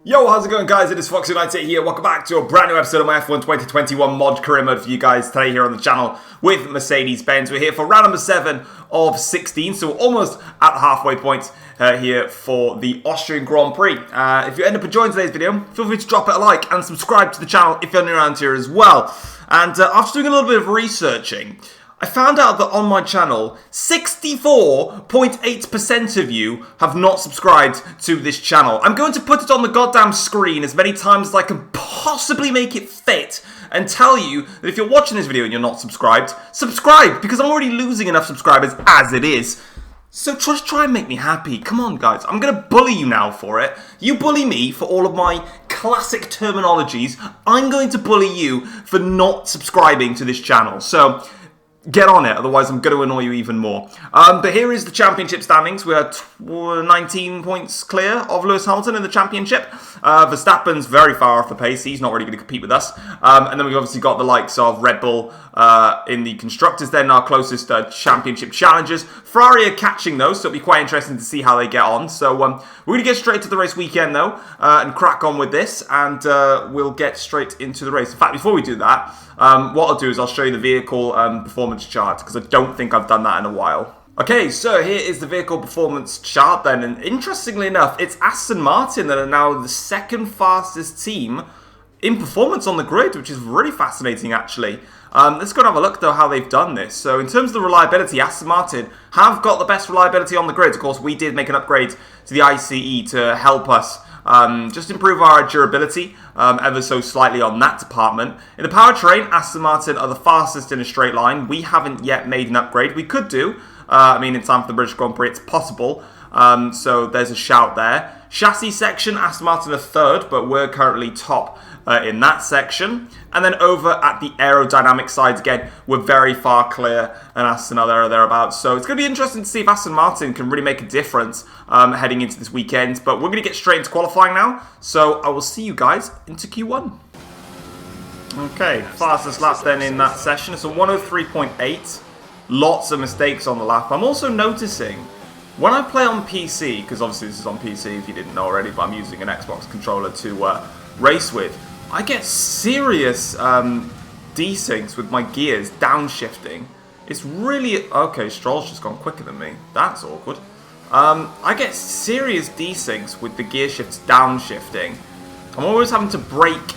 Yo, how's it going, guys? It is Foxydude here. Welcome back to a brand new episode of my F1 2021 mod career mode for you guys today here on the channel with Mercedes-Benz. We're here for round number 7 of 16, so we're almost at the halfway point here for the Austrian Grand Prix. If you end up enjoying today's video, feel free to drop it a like and subscribe to the channel if you're new around here as well. And after doing a little bit of researching, I found out that on my channel, 64.8% of you have not subscribed to this channel. I'm going to put it on the goddamn screen as many times as I can possibly make it fit and tell you that if you're watching this video and you're not subscribed, subscribe, because I'm already losing enough subscribers as it is. So just try and make me happy. Come on, guys. I'm going to bully you now for it. You bully me for all of my classic terminologies. I'm going to bully you for not subscribing to this channel. So get on it, otherwise I'm going to annoy you even more. But here is the championship standings. We are 19 points clear of Lewis Hamilton in the championship. Verstappen's very far off the pace. He's not really going to compete with us. And then we've obviously got the likes of Red Bull in the constructors. They're our closest championship challengers. Ferrari are catching those, so it'll be quite interesting to see how they get on. So we're going to get straight to the race weekend, though, and crack on with this. And we'll get straight into the race. In fact, before we do that, what I'll do is I'll show you the vehicle performance chart, because I don't think I've done that in a while. Okay, so here is the vehicle performance chart then, and interestingly enough, it's Aston Martin that are now the second fastest team in performance on the grid, which is really fascinating actually. Let's go and have a look though how they've done this. So in terms of the reliability, Aston Martin have got the best reliability on the grid. Of course, we did make an upgrade to the ICE to help us just improve our durability ever so slightly on that department. In the powertrain, Aston Martin are the fastest in a straight line. We haven't yet made an upgrade. We could do. I mean, in time for the British Grand Prix, it's possible. So there's a shout there. Chassis section, Aston Martin are third, but we're currently top in that section. And then over at the aerodynamic side, again, we're very far clear, and Aston are there or thereabouts. So it's going to be interesting to see if Aston Martin can really make a difference heading into this weekend. But we're going to get straight into qualifying now. So I will see you guys into Q1. Okay, fastest lap then in that session. It's a 103.8. Lots of mistakes on the lap. I'm also noticing when I play on PC, because obviously this is on PC if you didn't know already, but I'm using an Xbox controller to race with, I get serious desyncs with my gears downshifting. It's really... Okay, Stroll's just gone quicker than me. That's awkward. I get serious desyncs with the gear shifts downshifting. I'm always having to brake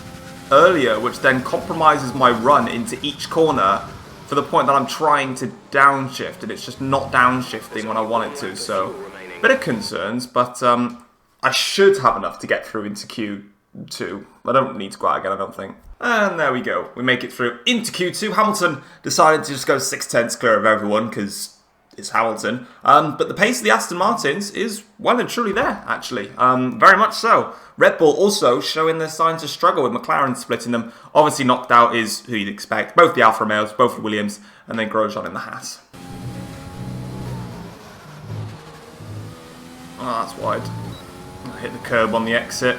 earlier, which then compromises my run into each corner to the point that I'm trying to downshift, and it's just not downshifting when I want it to. So, bit of concerns, but I should have enough to get through into Q2. I don't need to go out again, I don't think. And there we go. We make it through into Q2. Hamilton decided to just go 6/10 clear of everyone because it's Hamilton. But the pace of the Aston Martins is well and truly there, actually. Very much so. Red Bull also showing their signs of struggle with McLaren splitting them. Obviously knocked out is who you'd expect. Both the Alfa Romeos, both the Williams, and then Grosjean in the Haas. Oh, that's wide. I hit the curb on the exit.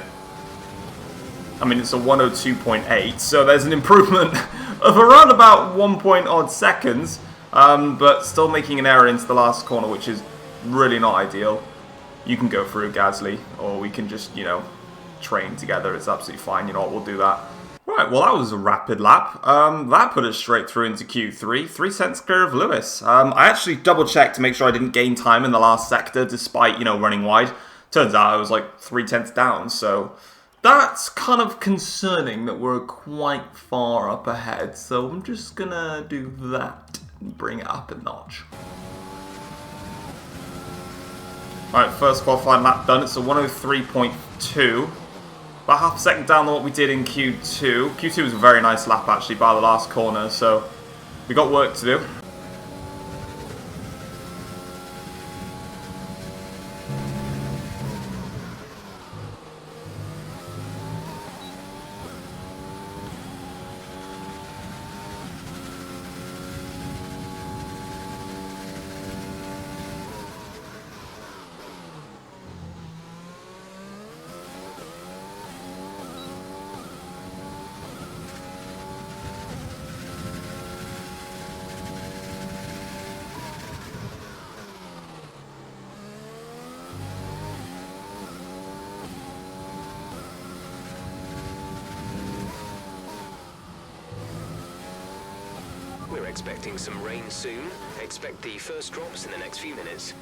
I mean, it's a 102.8, so there's an improvement of around about 1 point odd seconds, but still making an error into the last corner, which is really not ideal. You can go through Gasly, or we can just, you know, train together. It's absolutely fine. You know what, we'll do that. Right, well, that was a rapid lap. That put us straight through into Q3. 3/10 clear of Lewis. I actually double-checked to make sure I didn't gain time in the last sector, despite, you know, running wide. Turns out I was like 3/10 down, so that's kind of concerning that we're quite far up ahead. So I'm just gonna do that and bring it up a notch. Alright, first qualifying lap done. It's a 103.2. About half a second down than what we did in Q2. Q2 was a very nice lap, actually, by the last corner, so we got work to do. Expecting some rain soon. Expect the first drops in the next few minutes.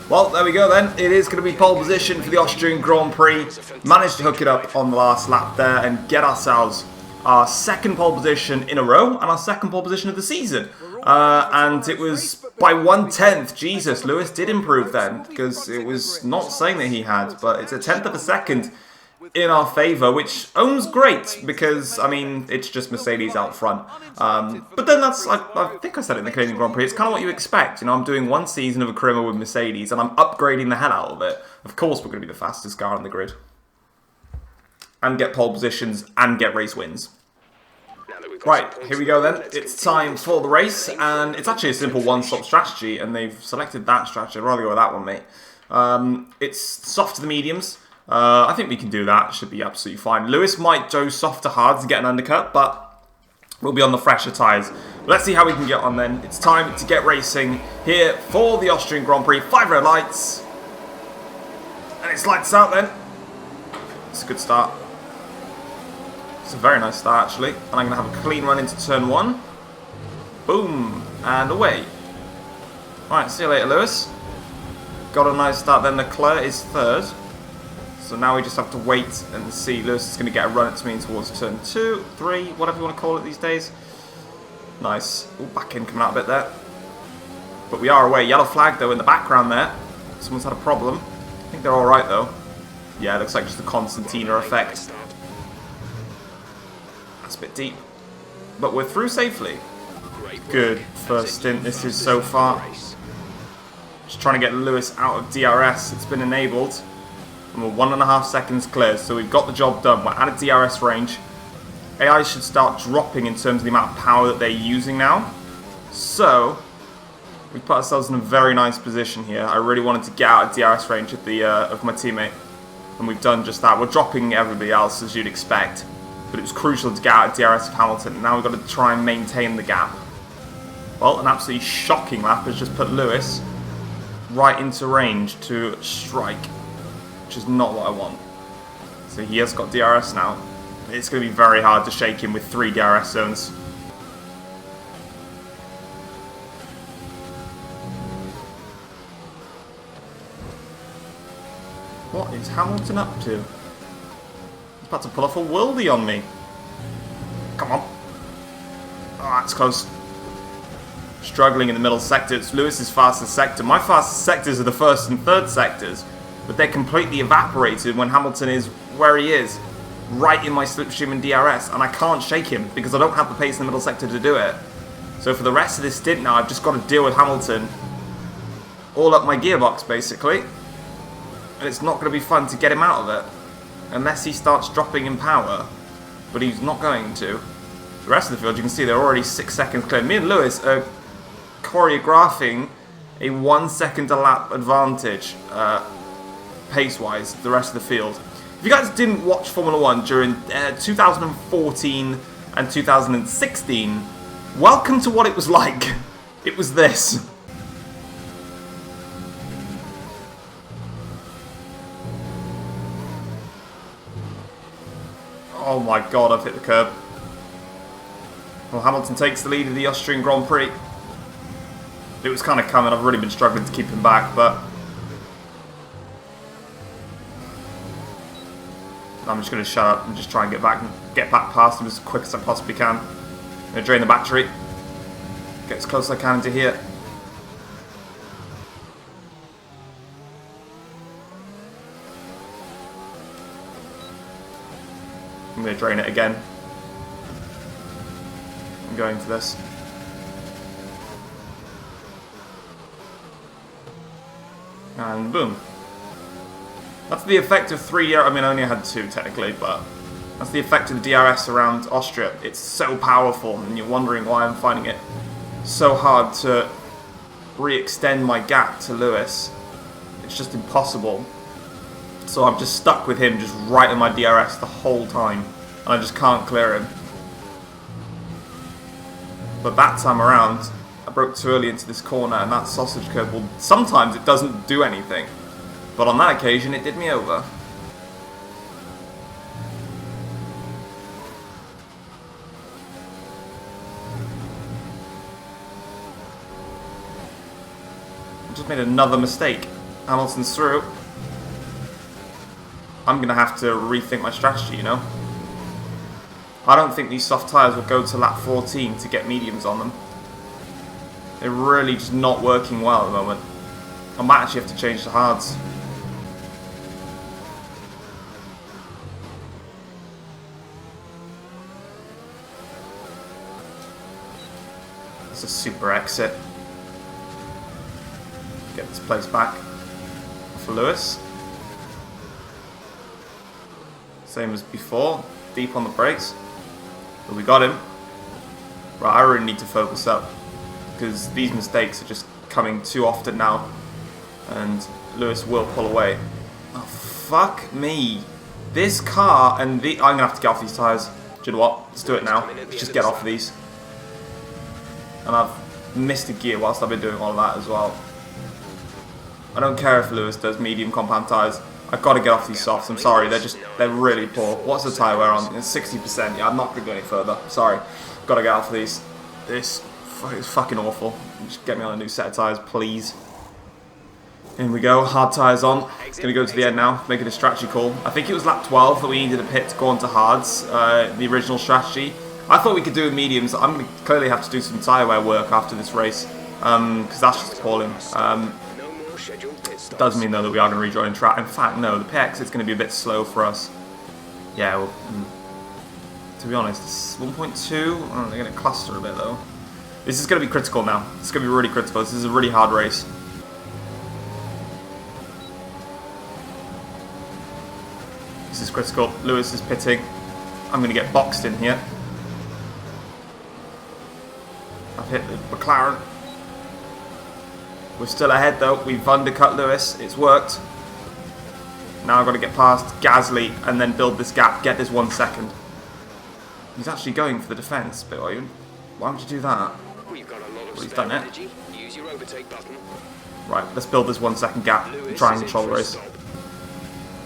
Well, there we go then. It is going to be pole position for the Austrian Grand Prix. Managed to hook it up on the last lap there and get ourselves our second pole position in a row and our second pole position of the season. And it was by 1/10. Jesus, Lewis did improve then, because it was not saying that he had, but it's a tenth of a second in our favour, which owns great, because, I mean, it's just Mercedes out front. But then that's, I think I said it in the Canadian Grand Prix, it's kind of what you expect. You know, I'm doing one season of a career with Mercedes, and I'm upgrading the hell out of it. Of course we're going to be the fastest car on the grid. And get pole positions, and get race wins. Right, here we go then. It's time for the race, and it's actually a simple one-stop strategy, and they've selected that strategy. I'd rather go with that one, mate. It's soft to the mediums. I think we can do that. Should be absolutely fine. Lewis might go soft to hard to get an undercut, but we'll be on the fresher tyres. Let's see how we can get on then. It's time to get racing here for the Austrian Grand Prix. 5 red lights. And it's lights out then. It's a good start. It's a very nice start actually. And I'm going to have a clean run into turn 1. Boom. And away. Alright, see you later, Lewis. Got a nice start then. Leclerc is third. So now we just have to wait and see. Lewis is going to get a run at me towards turn 2, 3, whatever you want to call it these days. Nice. Ooh, back in coming out a bit there. But we are away. Yellow flag though in the background there. Someone's had a problem. I think they're alright though. Yeah, it looks like just the Constantina effect. That's a bit deep. But we're through safely. Good first stint this is so far. Just trying to get Lewis out of DRS. It's been enabled. And we're 1.5 seconds clear, so we've got the job done. We're out of DRS range. AI should start dropping in terms of the amount of power that they're using now. So, we put ourselves in a very nice position here. I really wanted to get out of DRS range of, of my teammate. And we've done just that. We're dropping everybody else, as you'd expect. But it was crucial to get out of DRS of Hamilton. Now we've got to try and maintain the gap. Well, an absolutely shocking lap has just put Lewis right into range to strike. Which is not what I want. So he has got DRS now. It's going to be very hard to shake him with 3 DRS zones. What is Hamilton up to? He's about to pull off a worldie on me. Come on. Oh, that's close. Struggling in the middle sector. It's Lewis's fastest sector. My fastest sectors are the first and third sectors. But they're completely evaporated when Hamilton is where he is, right in my slipstream and DRS, and I can't shake him because I don't have the pace in the middle sector to do it. So for the rest of this stint now, I've just got to deal with Hamilton all up my gearbox, basically. And it's not going to be fun to get him out of it, unless he starts dropping in power, but he's not going to. The rest of the field, you can see they're already 6 seconds clear. Me and Lewis are choreographing a 1 second a lap advantage, pace-wise, the rest of the field. If you guys didn't watch Formula 1 during 2014 and 2016, welcome to what it was like. It was this. Oh my god, I've hit the curb. Well, Hamilton takes the lead of the Austrian Grand Prix. It was kind of coming, I've really been struggling to keep him back, but I'm just going to shut up and just try and get back past him as quick as I possibly can. I'm going to drain the battery, get as close as I can into here. I'm going to drain it again. I'm going for this. And boom. That's the effect of 3 I mean, I only had 2 technically, but that's the effect of the DRS around Austria. It's so powerful, and you're wondering why I'm finding it so hard to re-extend my gap to Lewis. It's just impossible. So I'm just stuck with him just right in my DRS the whole time, and I just can't clear him. But that time around, I broke too early into this corner, and that sausage curb, well, sometimes it doesn't do anything. But on that occasion, it did me over. I just made another mistake. Hamilton's through. I'm going to have to rethink my strategy, you know? I don't think these soft tyres will go to lap 14 to get mediums on them. They're really just not working well at the moment. I might actually have to change the hards. It's a super exit. Get this place back for Lewis. Same as before, deep on the brakes. But we got him. Right, I really need to focus up because these mistakes are just coming too often now. And Lewis will pull away. Oh, fuck me. This car and the... I'm going to have to get off these tyres. Do you know what? Let's do it now. Let's just get off of these. And I've missed a gear whilst I've been doing all of that as well. I don't care if Lewis does medium compound tyres. I've got to get off these softs. I'm sorry, they're really poor. What's the tyre wear on? It's 60%. Yeah, I'm not going to go any further. Sorry. Got to get off these. This is fucking awful. Just get me on a new set of tyres, please. In we go. Hard tyres on. Going to go to the end now. Making a strategy call. I think it was lap 12 that we needed a pit to go on to hards. The original strategy. I thought we could do with mediums. I'm going to clearly have to do some tyre wear work after this race. Because that's just appalling. Does mean though that we are going to rejoin track. In fact, no, the PX is going to be a bit slow for us. Yeah, well, to be honest, it's 1.2. They're going to cluster a bit though. This is going to be critical now. It's going to be really critical. This is a really hard race. This is critical. Lewis is pitting. I'm going to get boxed in here. I've hit the McLaren. We're still ahead though. We've undercut Lewis. It's worked. Now I've got to get past Gasly and then build this gap. Get this 1 second. He's actually going for the defence. But why would you do that? Well, he's done it. Use your overtake button. Right, let's build this 1 second gap. Try and control the race.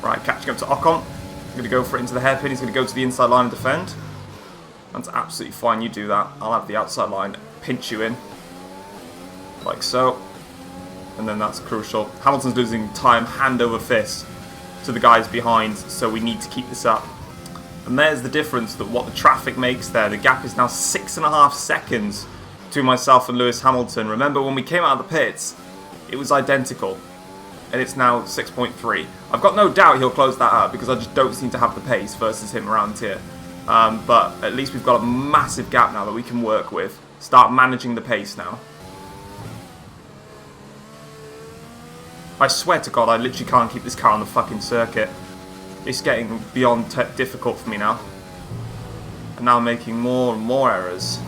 Right, catching up to Ocon. He's going to go for it into the hairpin. He's going to go to the inside line and defend. That's absolutely fine. You do that. I'll have the outside line pinch you in. Like so. And then that's crucial. Hamilton's losing time hand over fist to the guys behind, so we need to keep this up. And there's the difference that what the traffic makes there. The gap is now 6.5 seconds to myself and Lewis Hamilton. Remember when we came out of the pits, it was identical. And it's now 6.3. I've got no doubt he'll close that up because I just don't seem to have the pace versus him around here. But at least we've got a massive gap now that we can work with. Start managing the pace now. I swear to God, I literally can't keep this car on the fucking circuit. It's getting beyond difficult for me now. And now I'm making more and more errors.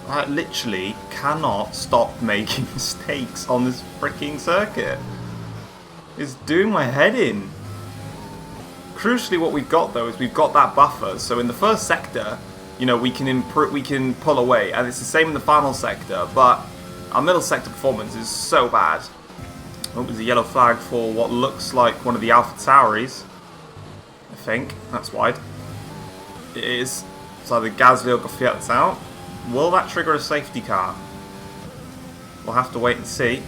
I literally cannot stop making mistakes on this freaking circuit. It's doing my head in. Crucially, what we've got though is we've got that buffer. So in the first sector, you know, we can pull away, and it's the same in the final sector, but our middle sector performance is so bad. Oh, there's a yellow flag for what looks like one of the Alpha Tauris. I think that's wide. It is. It's either Gasly or Gaffiet's out. Will that trigger a safety car? We'll have to wait and see.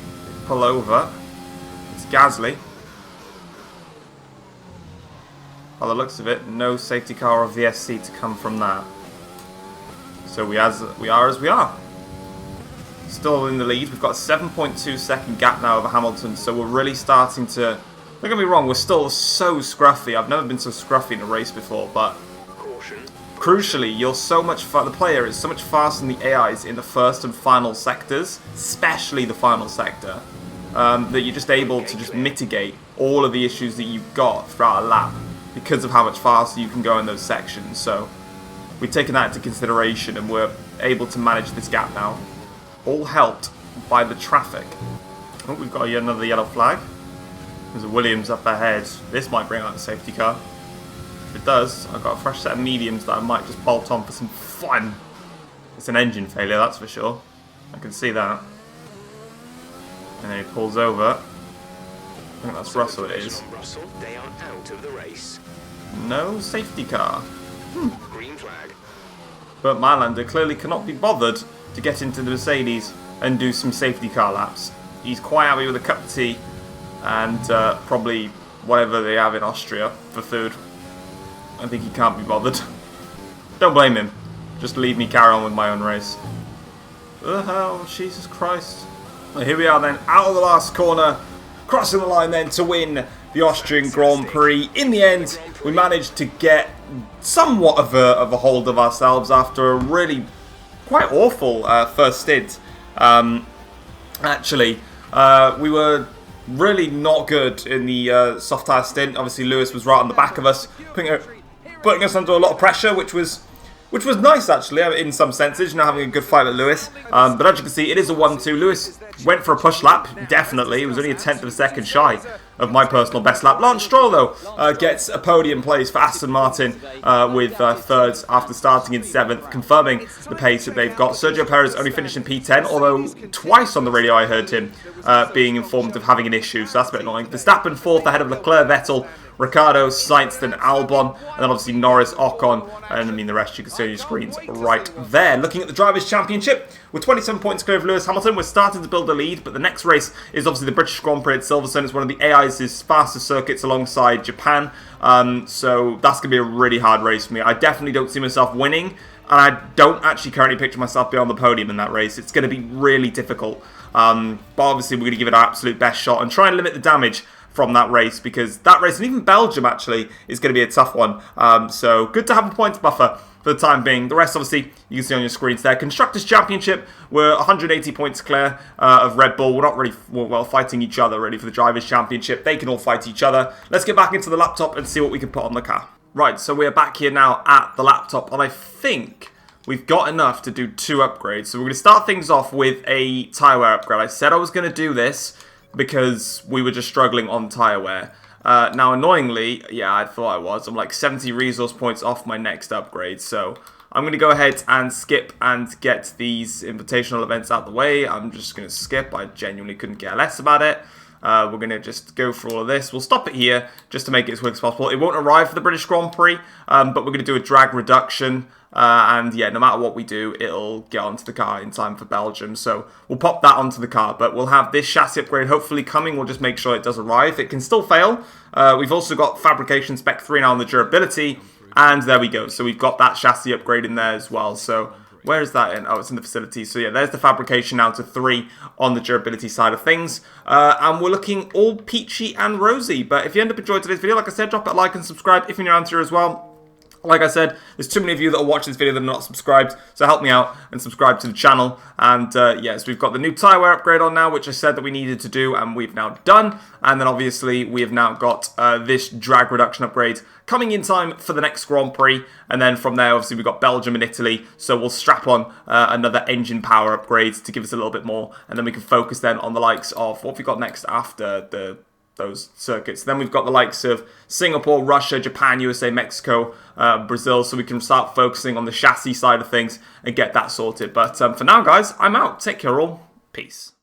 Pull over. It's Gasly. By the looks of it, no safety car or VSC to come from that. So we are as we are. Still in the lead. We've got a 7.2 second gap now over Hamilton, so we're really starting to... Don't get me wrong, we're still so scruffy. I've never been so scruffy in a race before, but... Caution. Crucially, you're so much... The player is so much faster than the AIs in the first and final sectors, especially the final sector, that you're just able to just mitigate all of the issues that you've got throughout a lap because of how much faster you can go in those sections. So we've taken that into consideration and we're able to manage this gap now. All helped by the traffic. Oh, we've got another yellow flag. There's a Williams up ahead. This might bring out the safety car. If it does, I've got a fresh set of mediums that I might just bolt on for some fun. It's an engine failure, that's for sure. I can see that. And then he pulls over. I think that's Russell, it is. Russell, they are out of the race. No safety car. Green flag. But Mylander clearly cannot be bothered to get into the Mercedes and do some safety car laps. He's quite happy with a cup of tea and probably whatever they have in Austria for food. I think he can't be bothered. Don't blame him. Just leave me carry on with my own race. The hell, Jesus Christ. Well, here we are then, out of the last corner, crossing the line then to win the Austrian Grand Prix. In the end, we managed to get somewhat of a hold of ourselves after a really quite awful first stint. Actually, we were really not good in the soft tyre stint. Obviously, Lewis was right on the back of us, putting us under a lot of pressure, which was nice, actually, in some senses, having a good fight with Lewis. But as you can see, it is a 1-2. Lewis went for a push lap, definitely. It was only a tenth of a second shy of my personal best lap. Lance Stroll, though, gets a podium place for Aston Martin with third after starting in 7th, confirming the pace that they've got. Sergio Perez only finished in P10, although twice on the radio I heard him being informed of having an issue, so that's a bit annoying. Verstappen 4th ahead of Leclerc, Vettel, Ricciardo, Sainz, then Albon, and then obviously Norris, Ocon, and I mean the rest you can see on your screens right there. Looking at the Drivers' Championship, with 27 points clear of Lewis Hamilton, we're starting to build a lead, but the next race is obviously the British Grand Prix at Silverstone. It's one of the AI's fastest circuits alongside Japan, so that's going to be a really hard race for me. I definitely don't see myself winning, and I don't actually currently picture myself being on the podium in that race. It's going to be really difficult, but obviously we're going to give it our absolute best shot and try and limit the damage from that race, because that race, and even Belgium actually, is going to be a tough one. So good to have a points buffer for the time being. The rest, obviously, you can see on your screens there. Constructors' Championship, we're 180 points clear of Red Bull. We're not really well fighting each other really for the Drivers' Championship. They can all fight each other. Let's get back into the laptop and see what we can put on the car. Right, so we're back here now at the laptop, and I think we've got enough to do 2 upgrades. So we're going to start things off with a tyre wear upgrade. I said I was going to do this because we were just struggling on tyre wear. Now, annoyingly, yeah, I thought I was. I'm like 70 resource points off my next upgrade. So I'm going to go ahead and skip and get these invitational events out of the way. I'm just going to skip. I genuinely couldn't care less about it. We're going to just go through all of this. We'll stop it here just to make it as quick as possible. It won't arrive for the British Grand Prix, but we're going to do a drag reduction. And yeah, no matter what we do, it'll get onto the car in time for Belgium. So we'll pop that onto the car, but we'll have this chassis upgrade hopefully coming. We'll just make sure it does arrive. It can still fail. We've also got fabrication spec 3 now on the durability, and there we go. So we've got that chassis upgrade in there as well. So where is that in? Oh, it's in the facility. So yeah, there's the fabrication now to 3 on the durability side of things. And we're looking all peachy and rosy. But if you end up enjoying today's video, like I said, drop a like and subscribe if you're new around here as well. Like I said, there's too many of you that are watching this video that are not subscribed, so help me out and subscribe to the channel. And yes, we've got the new tyre wear upgrade on now, which I said that we needed to do, and we've now done. And then obviously we have now got this drag reduction upgrade coming in time for the next Grand Prix. And then from there, obviously we've got Belgium and Italy, so we'll strap on another engine power upgrade to give us a little bit more, and then we can focus then on the likes of what we got next after those circuits. Then we've got the likes of Singapore, Russia, Japan, USA, Mexico, Brazil, so we can start focusing on the chassis side of things and get that sorted. But for now, guys, I'm out. Take care all. Peace.